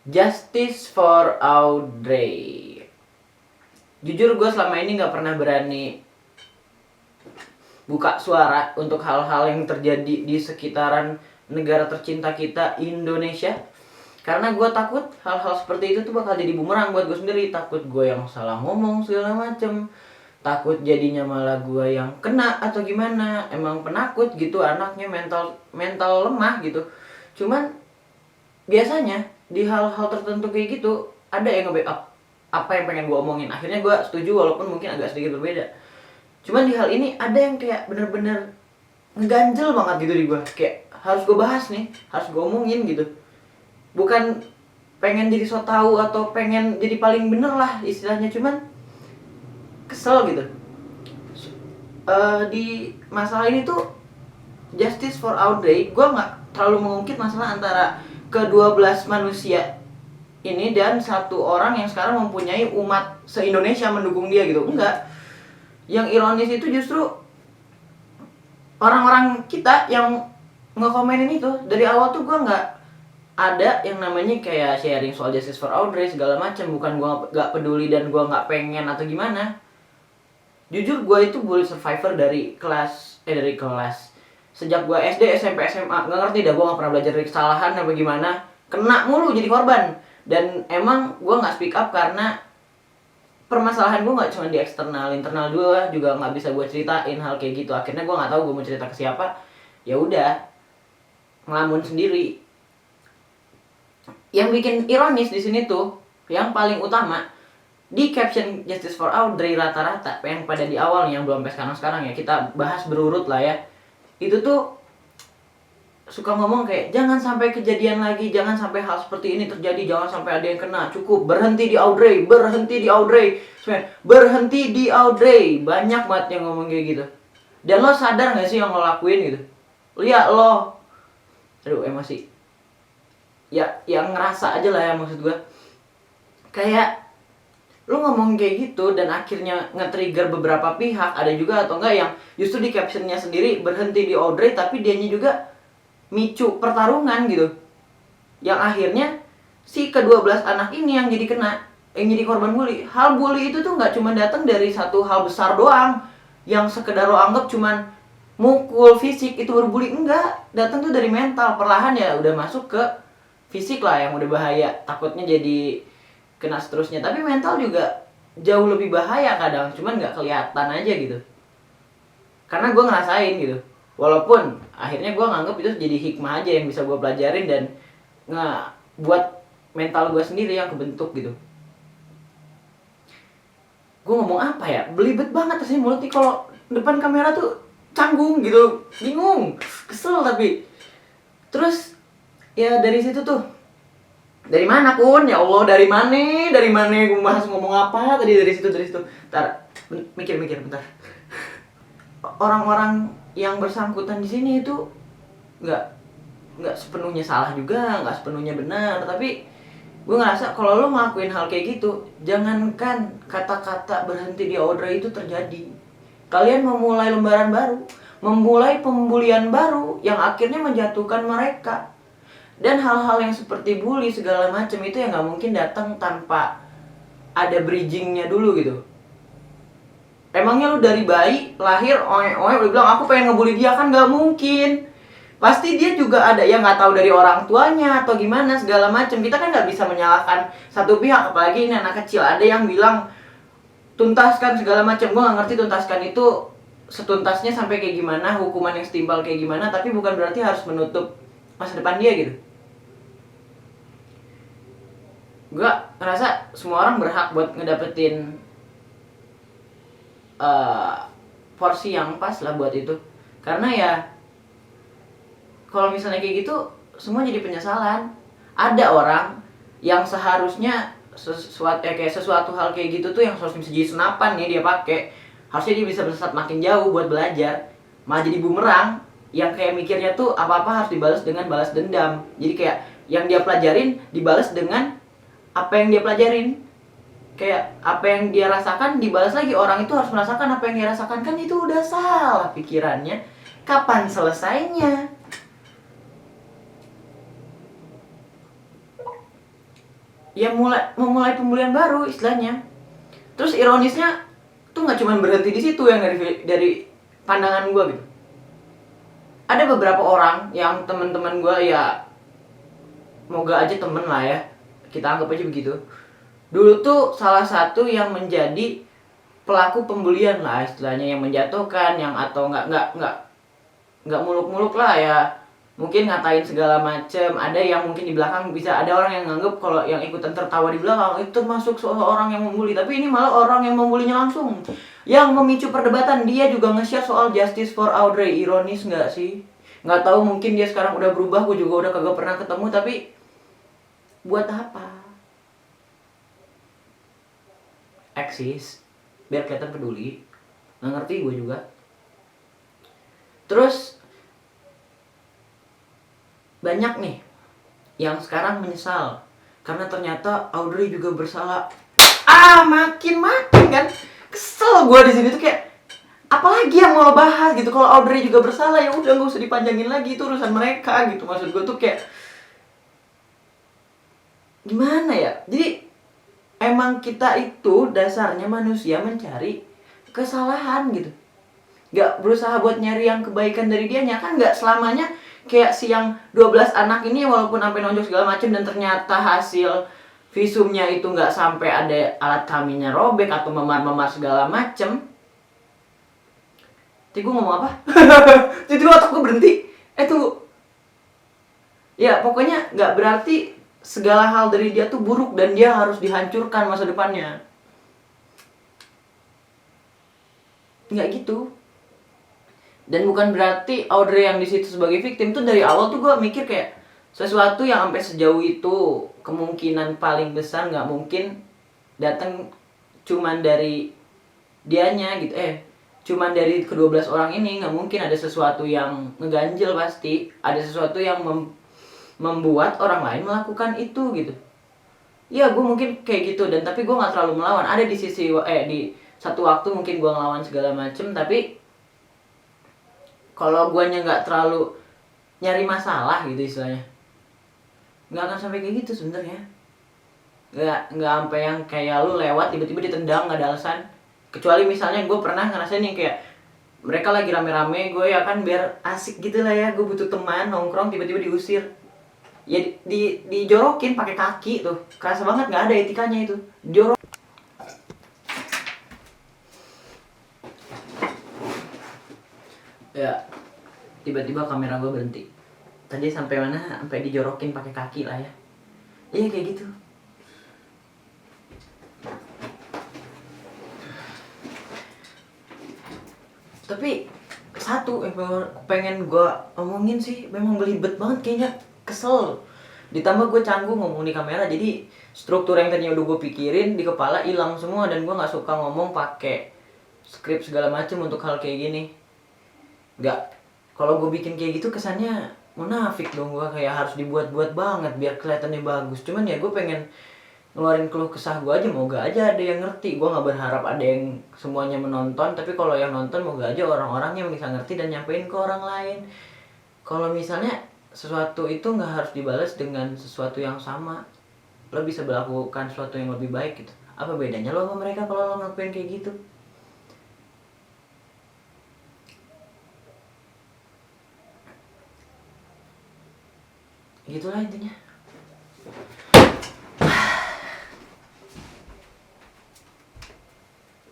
Justice for Audrey. Jujur gue selama ini gak pernah berani buka suara untuk hal-hal yang terjadi di sekitaran negara tercinta kita, Indonesia. Karena gue takut hal-hal seperti itu tuh bakal jadi bumerang buat gue sendiri. Takut gue yang salah ngomong segala macem, takut jadinya malah gue yang kena atau gimana. Emang penakut gitu anaknya, mental lemah gitu. Cuman biasanya di hal-hal tertentu kayak gitu ada yang nge-backup apa yang pengen gue omongin. Akhirnya gue setuju walaupun mungkin agak sedikit berbeda. Cuman di hal ini ada yang kayak bener-bener ngeganjel banget gitu di gue. Kayak harus gue bahas nih, harus gue omongin gitu. Bukan pengen jadi so tau atau pengen jadi paling bener lah istilahnya, cuman kesel gitu. Di masalah ini tuh Justice for Audrey, gue nggak terlalu mengungkit masalah antara ke-12 manusia ini dan satu orang yang sekarang mempunyai umat se-Indonesia mendukung dia gitu. Enggak. Yang ironis itu justru orang-orang kita yang ngekomenin itu. Dari awal tuh gue nggak ada yang namanya kayak sharing soal Justice for Audrey segala macam. Bukan gue nggak peduli dan gue nggak pengen atau gimana. Jujur gue itu bully survivor dari kelas sejak gue SD, SMP, SMA. Nggak ngerti dah, gue nggak pernah belajar dari kesalahan apa gimana. Kena mulu jadi korban. Dan emang gue nggak speak up karena permasalahan gue nggak cuma di eksternal, internal gue juga nggak bisa gue ceritain hal kayak gitu. Akhirnya gue nggak tahu gue mau cerita ke siapa. Ya udah, ngelamun sendiri. Yang bikin ironis di sini tuh, yang paling utama di caption Justice for Audrey rata-rata yang pada di awal yang belum sampai sekarang ya, kita bahas berurut lah ya. Itu tuh suka ngomong kayak jangan sampai kejadian lagi, jangan sampai hal seperti ini terjadi, jangan sampai ada yang kena, cukup, berhenti di Audrey, berhenti di Audrey, berhenti di Audrey. Banyak banget yang ngomong kayak gitu. Dan lo sadar gak sih yang lo lakuin gitu? Lihat lo, aduh emosi. Ya, yang ngerasa aja lah ya maksud gue. Kayak lo ngomong kayak gitu dan akhirnya nge-trigger beberapa pihak. Ada juga atau enggak yang justru di captionnya sendiri berhenti di Audrey, tapi dianya juga micu pertarungan gitu. Yang akhirnya si ke-12 anak ini yang jadi kena, yang jadi korban bully. Hal bully itu tuh nggak cuma datang dari satu hal besar doang yang sekedar lo anggap cuman mukul fisik itu berbully. Enggak, datang tuh dari mental. Perlahan ya udah masuk ke fisik lah yang udah bahaya, takutnya jadi kena seterusnya. Tapi mental juga jauh lebih bahaya kadang, cuman nggak kelihatan aja gitu. Karena gue ngerasain gitu. Walaupun akhirnya gue nganggep itu jadi hikmah aja yang bisa gue pelajarin dan buat mental gue sendiri yang kebentuk gitu. Gue ngomong apa ya? Belibet banget rasanya mulut nih kalau depan kamera tuh, canggung gitu, bingung, kesel tapi. Terus ya dari situ tuh, dari mana Kun? Ya Allah, dari mana? Dari mana gue bahas ngomong apa tadi dari situ. Ntar mikir bentar. Orang-orang yang bersangkutan di sini itu nggak sepenuhnya salah juga, nggak sepenuhnya benar, tapi gue ngerasa kalau lo ngelakuin hal kayak gitu, jangankan kata-kata berhenti di Audrey itu terjadi, kalian memulai lembaran baru, memulai pembulian baru yang akhirnya menjatuhkan mereka. Dan hal-hal yang seperti bully segala macam itu yang nggak mungkin datang tanpa ada bridgingnya dulu gitu. Emangnya lu dari bayi lahir udah bilang aku pengen ngebully dia? Kan nggak mungkin. Pasti dia juga ada yang nggak tahu dari orang tuanya atau gimana segala macam. Kita kan nggak bisa menyalahkan satu pihak, apalagi ini anak kecil. Ada yang bilang tuntaskan segala macam. Gue nggak ngerti tuntaskan itu setuntasnya sampai kayak gimana, hukuman yang setimpal kayak gimana. Tapi bukan berarti harus menutup masa depan dia gitu. Gue ngerasa semua orang berhak buat ngedapetin porsi yang pas lah buat itu. Karena ya kalau misalnya kayak gitu semua jadi penyesalan. Ada orang yang seharusnya sesuatu hal kayak gitu tuh yang harusnya bisa jadi senapan nih dia pakai, harusnya dia bisa melesat makin jauh buat belajar, malah jadi bumerang yang kayak mikirnya tuh apa-apa harus dibalas dengan balas dendam. Jadi kayak yang dia pelajarin dibalas dengan apa yang dia pelajarin. Kayak apa yang dia rasakan dibalas lagi, orang itu harus merasakan apa yang dia rasakan. Kan itu udah salah pikirannya. Kapan selesainya? ya memulai pembulian baru istilahnya. Terus ironisnya tuh nggak cuma berhenti di situ yang dari pandangan gue gitu. Ada beberapa orang yang teman-teman gue ya, moga aja temen lah ya, kita anggap aja begitu. Dulu tuh salah satu yang menjadi pelaku pembulian lah istilahnya, yang menjatuhkan, yang atau nggak muluk-muluk lah ya, mungkin ngatain segala macem. Ada yang mungkin di belakang bisa ada orang yang nganggep kalau yang ikutan tertawa di belakang itu masuk seorang yang membuli, tapi ini malah orang yang membulinya langsung, yang memicu perdebatan. Dia juga nge-share soal justice for Audrey. Ironis nggak sih? Nggak tahu, mungkin dia sekarang udah berubah, gue juga udah kagak pernah ketemu, tapi buat apa eksis? Biar kelihatan peduli. Nggak ngerti gue juga. Terus banyak nih yang sekarang menyesal karena ternyata Audrey juga bersalah. Makin kan kesel gue di sini tuh, kayak apalagi yang mau lo bahas gitu. Kalau Audrey juga bersalah ya udah, nggak usah dipanjangin lagi, itu urusan mereka gitu. Maksud gue tuh kayak gimana ya, jadi emang kita itu dasarnya manusia mencari kesalahan gitu, nggak berusaha buat nyari yang kebaikan dari dianya. Kan nggak selamanya kayak si yang 12 anak ini, walaupun sampai nonjok segala macam dan ternyata hasil visumnya itu nggak sampai ada alat kelaminnya robek atau memar-memar segala macem. Tadi gue ngomong apa? Jadi otak gue berhenti. Tunggu. Ya pokoknya nggak berarti segala hal dari dia tuh buruk dan dia harus dihancurkan masa depannya. Nggak gitu. Dan bukan berarti Audrey yang di situ sebagai victim. Tuh dari awal tuh gue mikir kayak sesuatu yang sampai sejauh itu kemungkinan paling besar nggak mungkin datang cuman dari dianya gitu. Cuman dari ke-12 orang ini, nggak mungkin ada sesuatu yang ngeganjel. Pasti ada sesuatu yang membuat orang lain melakukan itu gitu. Ya gue mungkin kayak gitu, dan tapi gue nggak terlalu melawan. Ada di sisi di satu waktu mungkin gue ngelawan segala macem, tapi kalau guanya nggak terlalu nyari masalah gitu istilahnya, nggak akan sampai kayak gitu sebenarnya. Nggak sampai yang kayak lu lewat tiba-tiba ditendang nggak ada alasan. Kecuali misalnya gue pernah ngerasain yang kayak mereka lagi rame-rame, gue ya kan biar asik gitu lah ya, gue butuh teman nongkrong, tiba-tiba diusir. Ya dijorokin pakai kaki tuh, kerasa banget nggak ada etikanya itu, jorok. Ya tiba-tiba kamera gue berhenti. Tadi sampai mana? Sampai dijorokin pakai kaki lah ya. Iya kayak gitu. Tapi satu yang pengen gue omongin sih, memang belibet banget kayaknya, kesel. Ditambah gue canggung ngomong di kamera, jadi struktur yang tadinya udah gue pikirin di kepala hilang semua. Dan gue nggak suka ngomong pakai skrip segala macem untuk hal kayak gini. Nggak, kalau gue bikin kayak gitu kesannya munafik dong. Gue kayak harus dibuat-buat banget biar kelihatannya bagus. Cuman ya gue pengen ngeluarin keluh kesah gue aja, moga aja ada yang ngerti. Gue nggak berharap ada yang semuanya menonton, tapi kalau yang nonton moga aja orang-orangnya bisa ngerti dan nyampein ke orang lain. Kalau misalnya sesuatu itu nggak harus dibalas dengan sesuatu yang sama, lo bisa melakukan sesuatu yang lebih baik gitu. Apa bedanya lo sama mereka kalau lo ngakuin kayak gitu? Gitulah intinya.